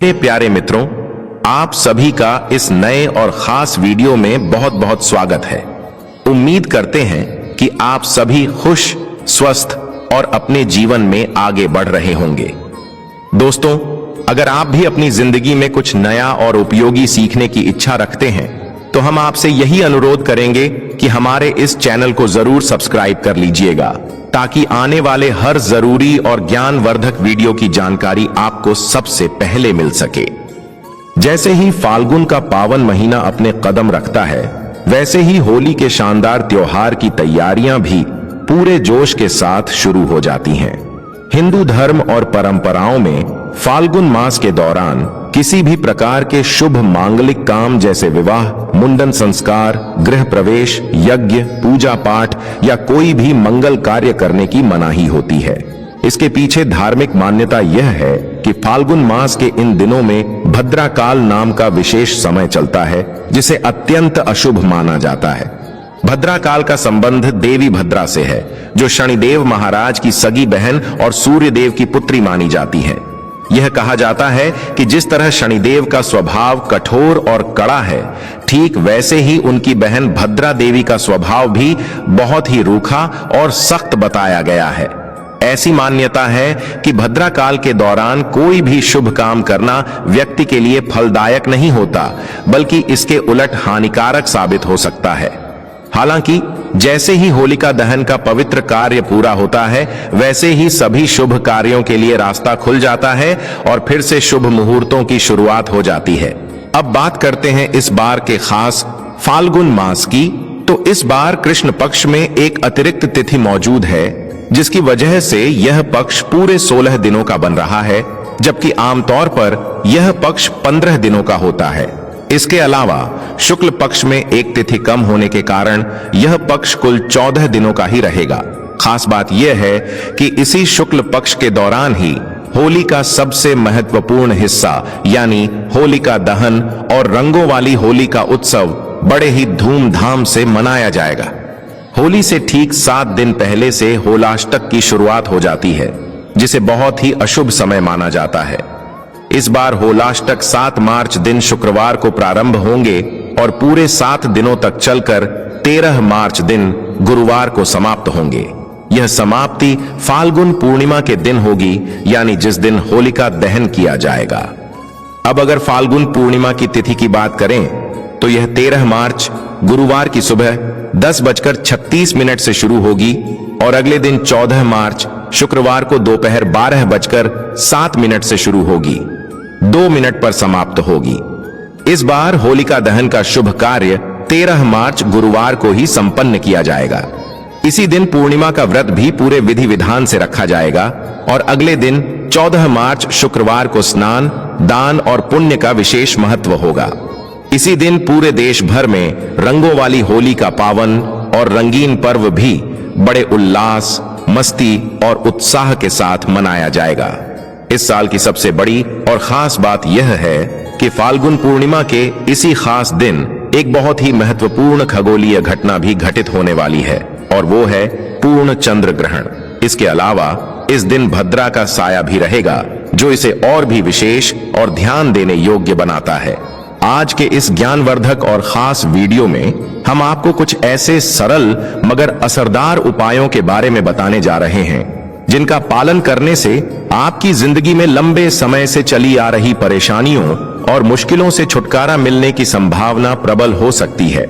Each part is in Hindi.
मेरे प्यारे मित्रों, आप सभी का इस नए और खास वीडियो में बहुत बहुत स्वागत है। उम्मीद करते हैं कि आप सभी खुश, स्वस्थ और अपने जीवन में आगे बढ़ रहे होंगे। दोस्तों, अगर आप भी अपनी जिंदगी में कुछ नया और उपयोगी सीखने की इच्छा रखते हैं तो हम आपसे यही अनुरोध करेंगे कि हमारे इस चैनल को जरूर सब्सक्राइब कर लीजिएगा, ताकि आने वाले हर जरूरी और ज्ञानवर्धक वीडियो की जानकारी आपको सबसे पहले मिल सके। जैसे ही फाल्गुन का पावन महीना अपने कदम रखता है, वैसे ही होली के शानदार त्योहार की तैयारियां भी पूरे जोश के साथ शुरू हो जाती हैं। हिंदू धर्म और परंपराओं में फाल्गुन मास के दौरान किसी भी प्रकार के शुभ मांगलिक काम जैसे विवाह, मुंडन संस्कार, गृह प्रवेश, यज्ञ, पूजा पाठ या कोई भी मंगल कार्य करने की मनाही होती है। इसके पीछे धार्मिक मान्यता यह है कि फाल्गुन मास के इन दिनों में भद्रा काल नाम का विशेष समय चलता है, जिसे अत्यंत अशुभ माना जाता है। भद्रा काल का संबंध देवी भद्रा से है, जो शनिदेव महाराज की सगी बहन और सूर्य देव की पुत्री मानी जाती है। यह कहा जाता है कि जिस तरह शनिदेव का स्वभाव कठोर और कड़ा है, ठीक वैसे ही उनकी बहन भद्रा देवी का स्वभाव भी बहुत ही रूखा और सख्त बताया गया है। ऐसी मान्यता है कि भद्रा काल के दौरान कोई भी शुभ काम करना व्यक्ति के लिए फलदायक नहीं होता, बल्कि इसके उलट हानिकारक साबित हो सकता है। हालांकि जैसे ही होलिका दहन का पवित्र कार्य पूरा होता है, वैसे ही सभी शुभ कार्यों के लिए रास्ता खुल जाता है और फिर से शुभ मुहूर्तों की शुरुआत हो जाती है। अब बात करते हैं इस बार के खास फाल्गुन मास की। तो इस बार कृष्ण पक्ष में एक अतिरिक्त तिथि मौजूद है, जिसकी वजह से यह पक्ष पूरे 16 दिनों का बन रहा है, जबकि आमतौर पर यह पक्ष 15 दिनों का होता है। इसके अलावा शुक्ल पक्ष में एक तिथि कम होने के कारण यह पक्ष कुल 14 दिनों का ही रहेगा। खास बात यह है कि इसी शुक्ल पक्ष के दौरान ही होली का सबसे महत्वपूर्ण हिस्सा यानी होलिका दहन और रंगों वाली होली का उत्सव बड़े ही धूमधाम से मनाया जाएगा। होली से ठीक 7 दिन पहले से होलाष्टक की शुरुआत हो जाती है, जिसे बहुत ही अशुभ समय माना जाता है। इस बार होलाष्टक 7 मार्च दिन शुक्रवार को प्रारंभ होंगे और पूरे 7 दिनों तक चलकर 13 मार्च दिन गुरुवार को समाप्त होंगे। यह समाप्ति फाल्गुन पूर्णिमा के दिन होगी, यानी जिस दिन होलिका दहन किया जाएगा। अब अगर फाल्गुन पूर्णिमा की तिथि की बात करें तो यह 13 मार्च गुरुवार की सुबह 10:36 से शुरू होगी और अगले दिन 14 मार्च शुक्रवार को दोपहर 12:07 से शुरू होगी, 2 मिनट पर समाप्त होगी। इस बार होलिका दहन का शुभ कार्य 13 मार्च गुरुवार को ही संपन्न किया जाएगा। इसी दिन पूर्णिमा का व्रत भी पूरे विधि विधान से रखा जाएगा और अगले दिन 14 मार्च शुक्रवार को स्नान, दान और पुण्य का विशेष महत्व होगा। इसी दिन पूरे देश भर में रंगों वाली होली का पावन और रंगीन पर्व भी बड़े उल्लास, मस्ती और उत्साह के साथ मनाया जाएगा। इस साल की सबसे बड़ी और खास बात यह है कि फाल्गुन पूर्णिमा के इसी खास दिन एक बहुत ही महत्वपूर्ण खगोलीय घटना भी घटित होने वाली है, और वो है पूर्ण चंद्र ग्रहण। इसके अलावा इस दिन भद्रा का साया भी रहेगा, जो इसे और भी विशेष और ध्यान देने योग्य बनाता है। आज के इस ज्ञानवर्धक और खास वीडियो में हम आपको कुछ ऐसे सरल मगर असरदार उपायों के बारे में बताने जा रहे हैं, जिनका पालन करने से आपकी जिंदगी में लंबे समय से चली आ रही परेशानियों और मुश्किलों से छुटकारा मिलने की संभावना प्रबल हो सकती है।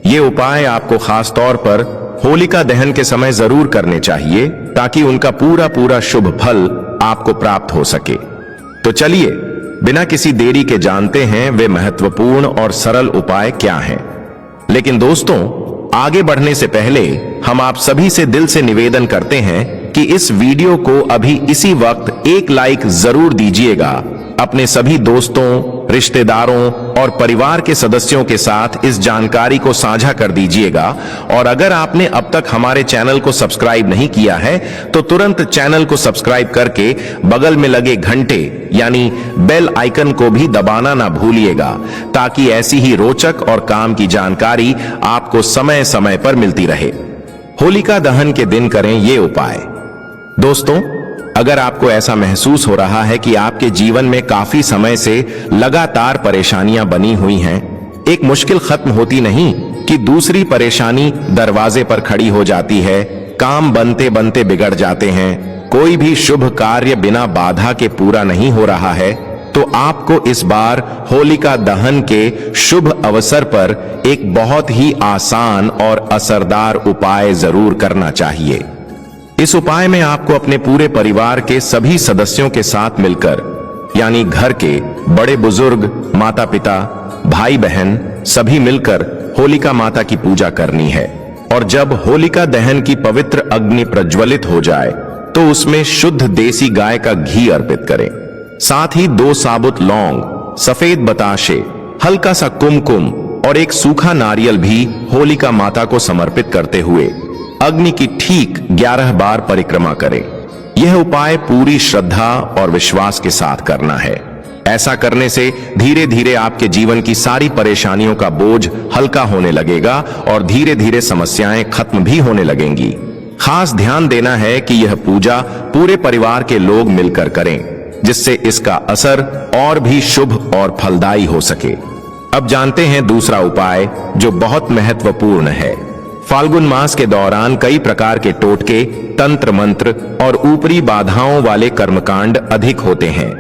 ये उपाय आपको खास तौर पर होलिका दहन के समय जरूर करने चाहिए, ताकि उनका पूरा शुभ फल आपको प्राप्त हो सके। तो चलिए बिना किसी देरी के जानते हैं वे महत्वपूर्ण और सरल उपाय क्या हैं। लेकिन दोस्तों, आगे बढ़ने से पहले हम आप सभी से दिल से निवेदन करते हैं कि इस वीडियो को अभी इसी वक्त एक लाइक जरूर दीजिएगा। अपने सभी दोस्तों, रिश्तेदारों और परिवार के सदस्यों के साथ इस जानकारी को साझा कर दीजिएगा। और अगर आपने अब तक हमारे चैनल को सब्सक्राइब नहीं किया है तो तुरंत चैनल को सब्सक्राइब करके बगल में लगे घंटे यानी बेल आइकन को भी दबाना ना भूलिएगा, ताकि ऐसी ही रोचक और काम की जानकारी आपको समय समय पर मिलती रहे। होलिका दहन के दिन करें ये उपाय। दोस्तों, अगर आपको ऐसा महसूस हो रहा है कि आपके जीवन में काफी समय से लगातार परेशानियां बनी हुई हैं, एक मुश्किल खत्म होती नहीं कि दूसरी परेशानी दरवाजे पर खड़ी हो जाती है, काम बनते बनते बिगड़ जाते हैं, कोई भी शुभ कार्य बिना बाधा के पूरा नहीं हो रहा है, तो आपको इस बार होलिका दहन के शुभ अवसर पर एक बहुत ही आसान और असरदार उपाय जरूर करना चाहिए। इस उपाय में आपको अपने पूरे परिवार के सभी सदस्यों के साथ मिलकर, यानी घर के बड़े बुजुर्ग, माता पिता, भाई बहन सभी मिलकर होलिका माता की पूजा करनी है। और जब होलिका दहन की पवित्र अग्नि प्रज्वलित हो जाए तो उसमें शुद्ध देसी गाय का घी अर्पित करें। साथ ही 2 साबुत लौंग, सफेद बताशे, हल्का सा कुमकुम और एक सूखा नारियल भी होलिका माता को समर्पित करते हुए अग्नि की ठीक 11 बार परिक्रमा करें। यह उपाय पूरी श्रद्धा और विश्वास के साथ करना है। ऐसा करने से धीरे धीरे आपके जीवन की सारी परेशानियों का बोझ हल्का होने लगेगा और धीरे धीरे समस्याएं खत्म भी होने लगेंगी। खास ध्यान देना है कि यह पूजा पूरे परिवार के लोग मिलकर करें, जिससे इसका असर और भी शुभ और फलदायी हो सके। अब जानते हैं दूसरा उपाय जो बहुत महत्वपूर्ण है। फाल्गुन मास के दौरान कई प्रकार के टोटके, तंत्र मंत्र और ऊपरी बाधाओं वाले कर्मकांड अधिक होते हैं।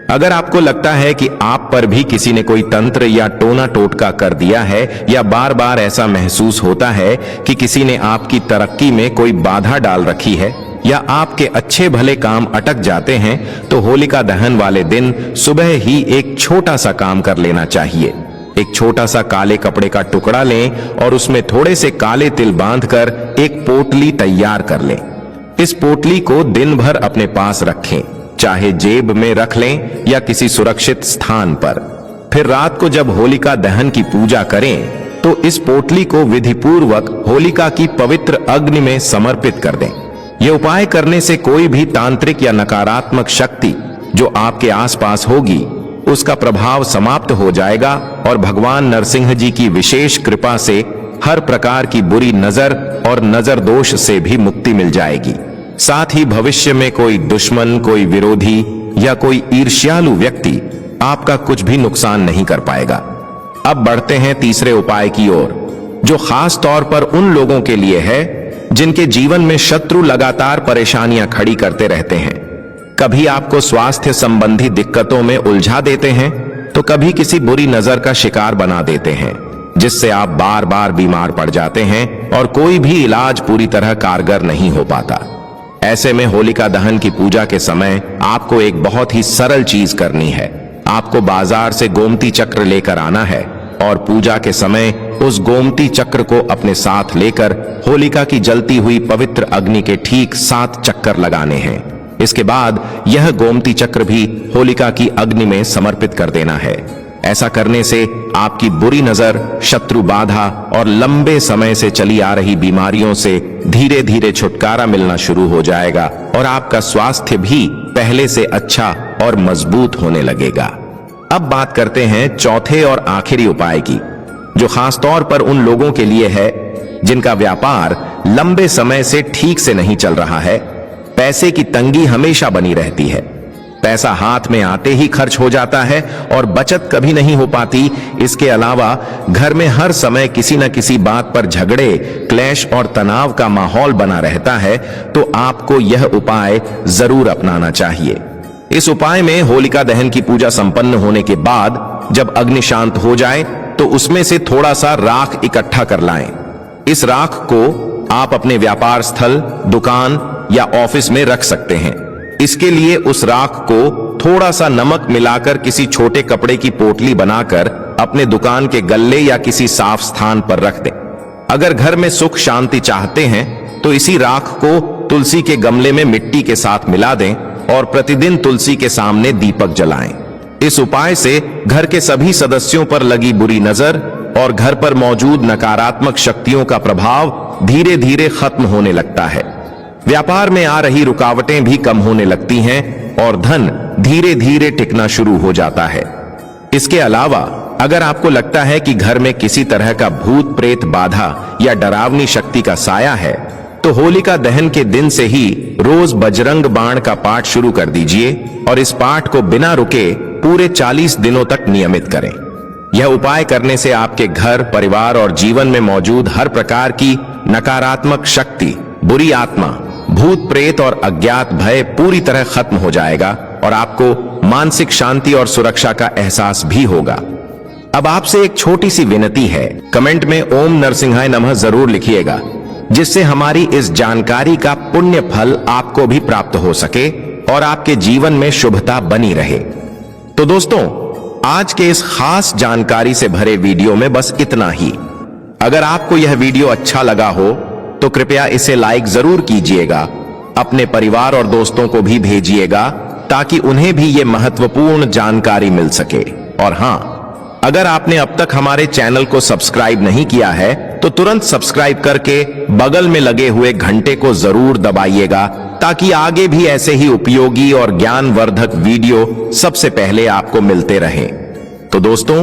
अगर आपको लगता है कि आप पर भी किसी ने कोई तंत्र या टोना टोटका कर दिया है, या बार बार ऐसा महसूस होता है कि किसी ने आपकी तरक्की में कोई बाधा डाल रखी है, या आपके अच्छे भले काम अटक जाते हैं, तो होलिका दहन वाले दिन सुबह ही एक छोटा सा काम कर लेना चाहिए। एक छोटा सा काले कपड़े का टुकड़ा लें और उसमें थोड़े से काले तिल बांधकर एक पोटली तैयार कर लें। इस पोटली को दिन भर अपने पास रखें, चाहे जेब में रख लें या किसी सुरक्षित स्थान पर। फिर रात को जब होलिका दहन की पूजा करें तो इस पोटली को विधिपूर्वक होलिका की पवित्र अग्नि में समर्पित कर दें। यह उपाय करने से कोई भी तांत्रिक या नकारात्मक शक्ति जो आपके आसपास होगी, उसका प्रभाव समाप्त हो जाएगा और भगवान नरसिंह जी की विशेष कृपा से हर प्रकार की बुरी नजर और नजर दोष से भी मुक्ति मिल जाएगी। साथ ही भविष्य में कोई दुश्मन, कोई विरोधी या कोई ईर्ष्यालु व्यक्ति आपका कुछ भी नुकसान नहीं कर पाएगा। अब बढ़ते हैं तीसरे उपाय की ओर, जो खास तौर पर उन लोगों के लिए है जिनके जीवन में शत्रु लगातार परेशानियां खड़ी करते रहते हैं। कभी आपको स्वास्थ्य संबंधी दिक्कतों में उलझा देते हैं, तो कभी किसी बुरी नजर का शिकार बना देते हैं, जिससे आप बार बार बीमार पड़ जाते हैं और कोई भी इलाज पूरी तरह कारगर नहीं हो पाता। ऐसे में होलिका दहन की पूजा के समय आपको एक बहुत ही सरल चीज करनी है। आपको बाजार से गोमती चक्र लेकर आना है और पूजा के समय उस गोमती चक्र को अपने साथ लेकर होलिका की जलती हुई पवित्र अग्नि के ठीक 7 चक्कर लगाने हैं। इसके बाद यह गोमती चक्र भी होलिका की अग्नि में समर्पित कर देना है। ऐसा करने से आपकी बुरी नजर, शत्रु बाधा और लंबे समय से चली आ रही बीमारियों से धीरे धीरे छुटकारा मिलना शुरू हो जाएगा और आपका स्वास्थ्य भी पहले से अच्छा और मजबूत होने लगेगा। अब बात करते हैं चौथे और आखिरी उपाय की, जो खास तौर पर उन लोगों के लिए है जिनका व्यापार लंबे समय से ठीक से नहीं चल रहा है। पैसे की तंगी हमेशा बनी रहती है, पैसा हाथ में आते ही खर्च हो जाता है और बचत कभी नहीं हो पाती। इसके अलावा घर में हर समय किसी न किसी बात पर झगड़े, क्लेश और तनाव का माहौल बना रहता है, तो आपको यह उपाय जरूर अपनाना चाहिए। इस उपाय में होलिका दहन की पूजा संपन्न होने के बाद जब अग्नि शांत हो जाए तो उसमें से थोड़ा सा राख इकट्ठा कर लाएं। इस राख को आप अपने व्यापार स्थल, दुकान या ऑफिस में रख सकते हैं। इसके लिए उस राख को थोड़ा सा नमक मिलाकर किसी छोटे कपड़े की पोटली बनाकर अपने दुकान के गल्ले या किसी साफ स्थान पर रख दें। अगर घर में सुख शांति चाहते हैं तो इसी राख को तुलसी के गमले में मिट्टी के साथ मिला दें और प्रतिदिन तुलसी के सामने दीपक जलाएं। इस उपाय से घर के सभी सदस्यों पर लगी बुरी नजर और घर पर मौजूद नकारात्मक शक्तियों का प्रभाव धीरे धीरे खत्म होने लगता है। व्यापार में आ रही रुकावटें भी कम होने लगती हैं और धन धीरे धीरे टिकना शुरू हो जाता है। इसके अलावा अगर आपको लगता है कि घर में किसी तरह का भूत प्रेत बाधा या डरावनी शक्ति का साया है, तो होलिका दहन के दिन से ही रोज बजरंग बाण का पाठ शुरू कर दीजिए और इस पाठ को बिना रुके पूरे 40 दिनों तक नियमित करें। यह उपाय करने से आपके घर, परिवार और जीवन में मौजूद हर प्रकार की नकारात्मक शक्ति, बुरी आत्मा, भूत प्रेत और अज्ञात भय पूरी तरह खत्म हो जाएगा और आपको मानसिक शांति और सुरक्षा का एहसास भी होगा। अब आपसे एक छोटी सी विनती है, कमेंट में ओम नरसिंहाय नमः जरूर लिखिएगा, जिससे हमारी इस जानकारी का पुण्य फल आपको भी प्राप्त हो सके और आपके जीवन में शुभता बनी रहे। तो दोस्तों, आज के इस खास जानकारी से भरे वीडियो में बस इतना ही। अगर आपको यह वीडियो अच्छा लगा हो तो कृपया इसे लाइक जरूर कीजिएगा, अपने परिवार और दोस्तों को भी भेजिएगा ताकि उन्हें भी ये महत्वपूर्ण जानकारी मिल सके। और हां, अगर आपने अब तक हमारे चैनल को सब्सक्राइब नहीं किया है तो तुरंत सब्सक्राइब करके बगल में लगे हुए घंटे को जरूर दबाइएगा ताकि आगे भी ऐसे ही उपयोगी और ज्ञानवर्धक वीडियो सबसे पहले आपको मिलते रहें। तो दोस्तों,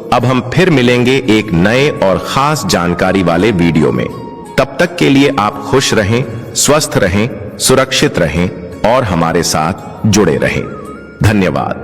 अब हम फिर मिलेंगे एक नए और खास जानकारी वाले वीडियो में। तब तक के लिए आप खुश रहें, स्वस्थ रहें, सुरक्षित रहें और हमारे साथ जुड़े रहें। धन्यवाद।